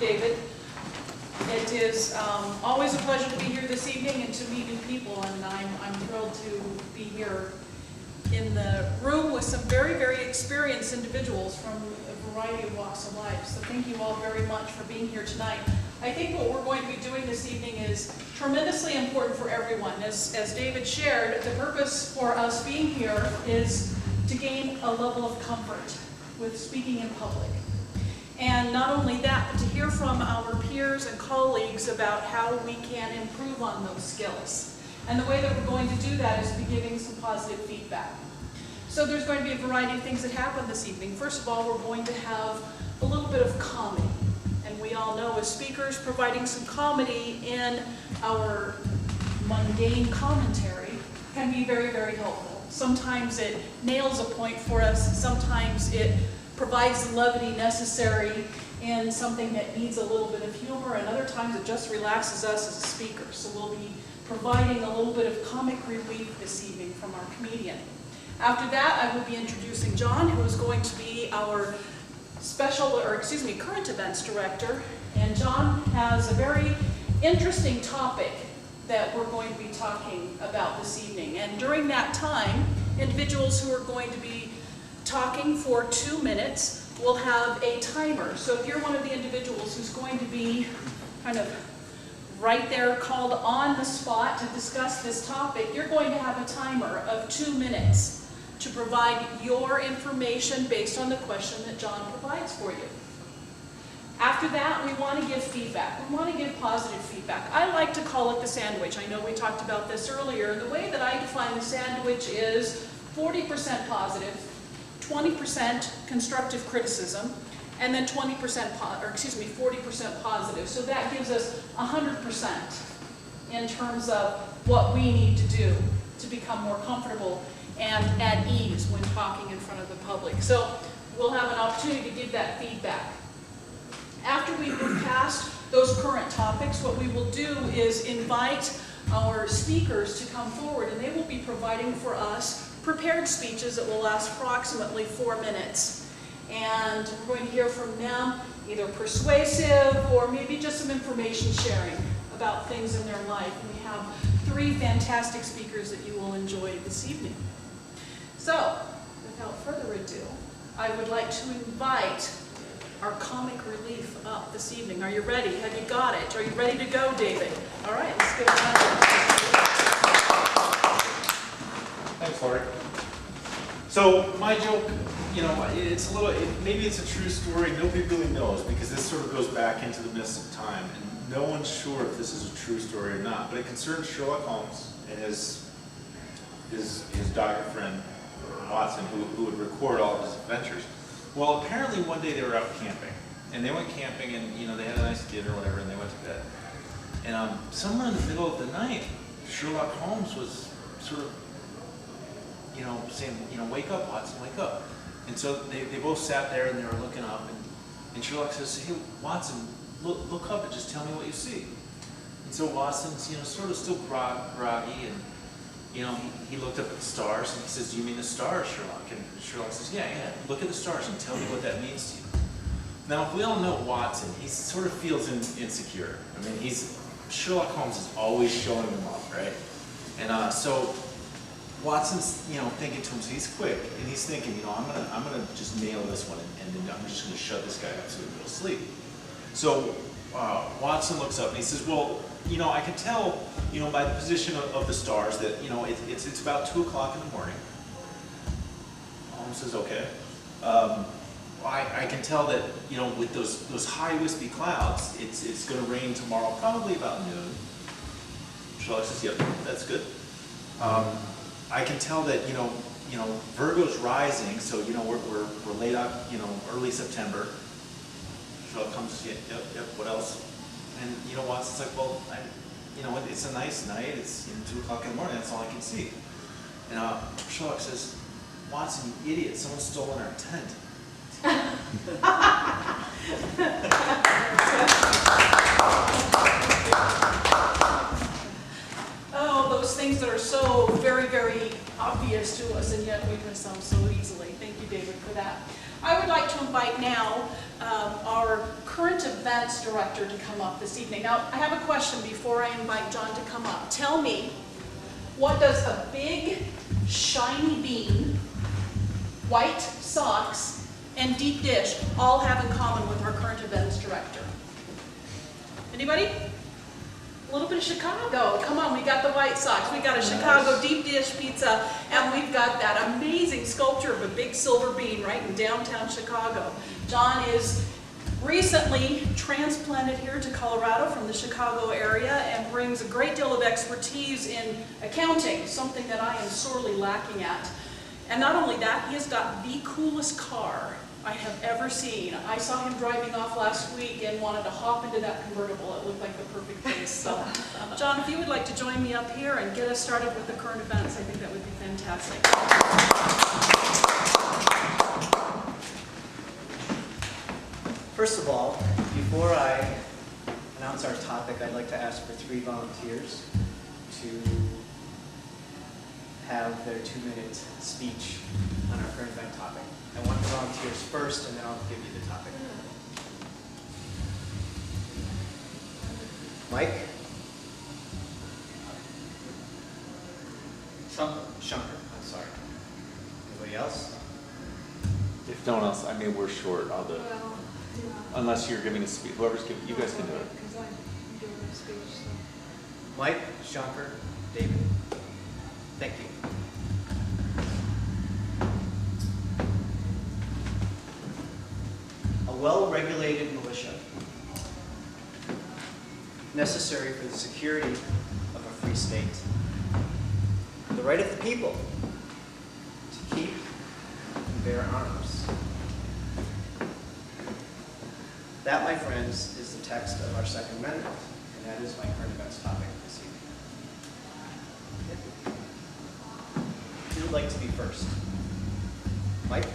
David. It is always a pleasure to be here this evening and to meet new people, and I'm thrilled to be here in the room with some very, very experienced individuals from a variety of walks of life. So thank you all very much for being here tonight. I think what we're going to be doing this evening is tremendously important for everyone. As David shared, the purpose for us being here is to gain a level of comfort with speaking in public. And not only that, but to hear from our peers and colleagues about how we can improve on those skills. And the way that we're going to do that is be giving some positive feedback. So there's going to be a variety of things that happen this evening. First of all, we're going to have a little bit of comedy. And we all know as speakers, providing some comedy in our mundane commentary can be very, very helpful. Sometimes it nails a point for us. Sometimes it provides the levity necessary in something that needs a little bit of humor, and other times it just relaxes us as a speaker. So we'll be providing a little bit of comic relief this evening from our comedian. After that, I will be introducing John, who is going to be our current events director. And John has a very interesting topic that we're going to be talking about this evening. And during that time, individuals who are going to be talking for 2 minutes will have a timer. So if you're one of the individuals who's going to be kind of right there called on the spot to discuss this topic, you're going to have a timer of 2 minutes to provide your information based on the question that John provides for you. After that, we want to give feedback. We want to give positive feedback. I like to call it the sandwich. I know we talked about this earlier. The way that I define the sandwich is 40% positive, 20% constructive criticism, and then 40% positive. So that gives us 100% in terms of what we need to do to become more comfortable and at ease when talking in front of the public. So we'll have an opportunity to give that feedback. After we move past those current topics, what we will do is invite our speakers to come forward, and they will be providing for us prepared speeches that will last approximately 4 minutes. And we're going to hear from them either persuasive or maybe just some information sharing about things in their life. And we have 3 fantastic speakers that you will enjoy this evening. So, without further ado, I would like to invite our comic relief up this evening. Are you ready? Have you got it? Are you ready to go, David? All right, let's get it on. Thanks, Lori. So my joke, it's maybe it's a true story. Nobody really knows, because this sort of goes back into the mists of time, and no one's sure if this is a true story or not. But it concerns Sherlock Holmes and his doctor friend Watson, who would record all of his adventures. Well, apparently one day they were out camping, and they went camping, and they had a nice dinner or whatever, and they went to bed. And somewhere in the middle of the night, Sherlock Holmes was sort of saying, wake up, Watson, wake up. And so they both sat there and they were looking up, and Sherlock says, hey, Watson, look up and just tell me what you see. And so Watson's, sort of still groggy, and, he looked up at the stars, and he says, do you mean the stars, Sherlock? And Sherlock says, yeah, look at the stars and tell me what that means to you. Now, we all know Watson. He sort of feels insecure. I mean, Sherlock Holmes is always showing him off, right? And so Watson's, thinking to him, so he's quick, and he's thinking, I'm gonna just nail this one, and then I'm just gonna shut this guy up so he can go to sleep. So Watson looks up and he says, well, I can tell, by the position of the stars that, it's about 2 o'clock in the morning. Holmes says, okay. I can tell that, with those high wispy clouds, it's gonna rain tomorrow, probably about noon. Sherlock says, yep, that's good. I can tell that Virgo's rising, so we're late out, early September. Sherlock comes, yep. What else? And Watson's like, well, it's a nice night. It's 2 o'clock in the morning. That's all I can see. And Sherlock says, Watson, you idiot! Someone's stolen our tent. Oh, those things that are so very, very obvious to us, and yet we miss them so easily. Thank you, David, for that. I would like to invite now our current events director to come up this evening. Now, I have a question before I invite John to come up. Tell me, what does a big, shiny bean, white socks, and deep dish all have in common with our current events director? Anybody? A little bit of Chicago. Come on, we got the White Sox, we got a Chicago deep dish pizza, and we've got that amazing sculpture of a big silver bean right in downtown Chicago. John is recently transplanted here to Colorado from the Chicago area and brings a great deal of expertise in accounting, something that I am sorely lacking at. And not only that, he has got the coolest car I have ever seen. I saw him driving off last week and wanted to hop into that convertible. It looked like the perfect place. So, John, if you would like to join me up here and get us started with the current events, I think that would be fantastic. First of all, before I announce our topic, I'd like to ask for 3 volunteers to have their 2-minute speech on our current event topic. I want the volunteers first, and then I'll give you the topic. Mike? Shunker, I'm sorry. Anybody else? If no one else, I mean, we're short. I'll do it. Well, yeah. Unless you're giving a speech. Whoever's giving, you guys can do it. Because I'm doing a speech, so. Mike, Shunker, David. Thank you. A well-regulated militia, necessary for the security of a free state. The right of the people to keep and bear arms. That, my friends, is the text of our Second Amendment, and that is my current events topic this evening. Who would like to be first? Mike?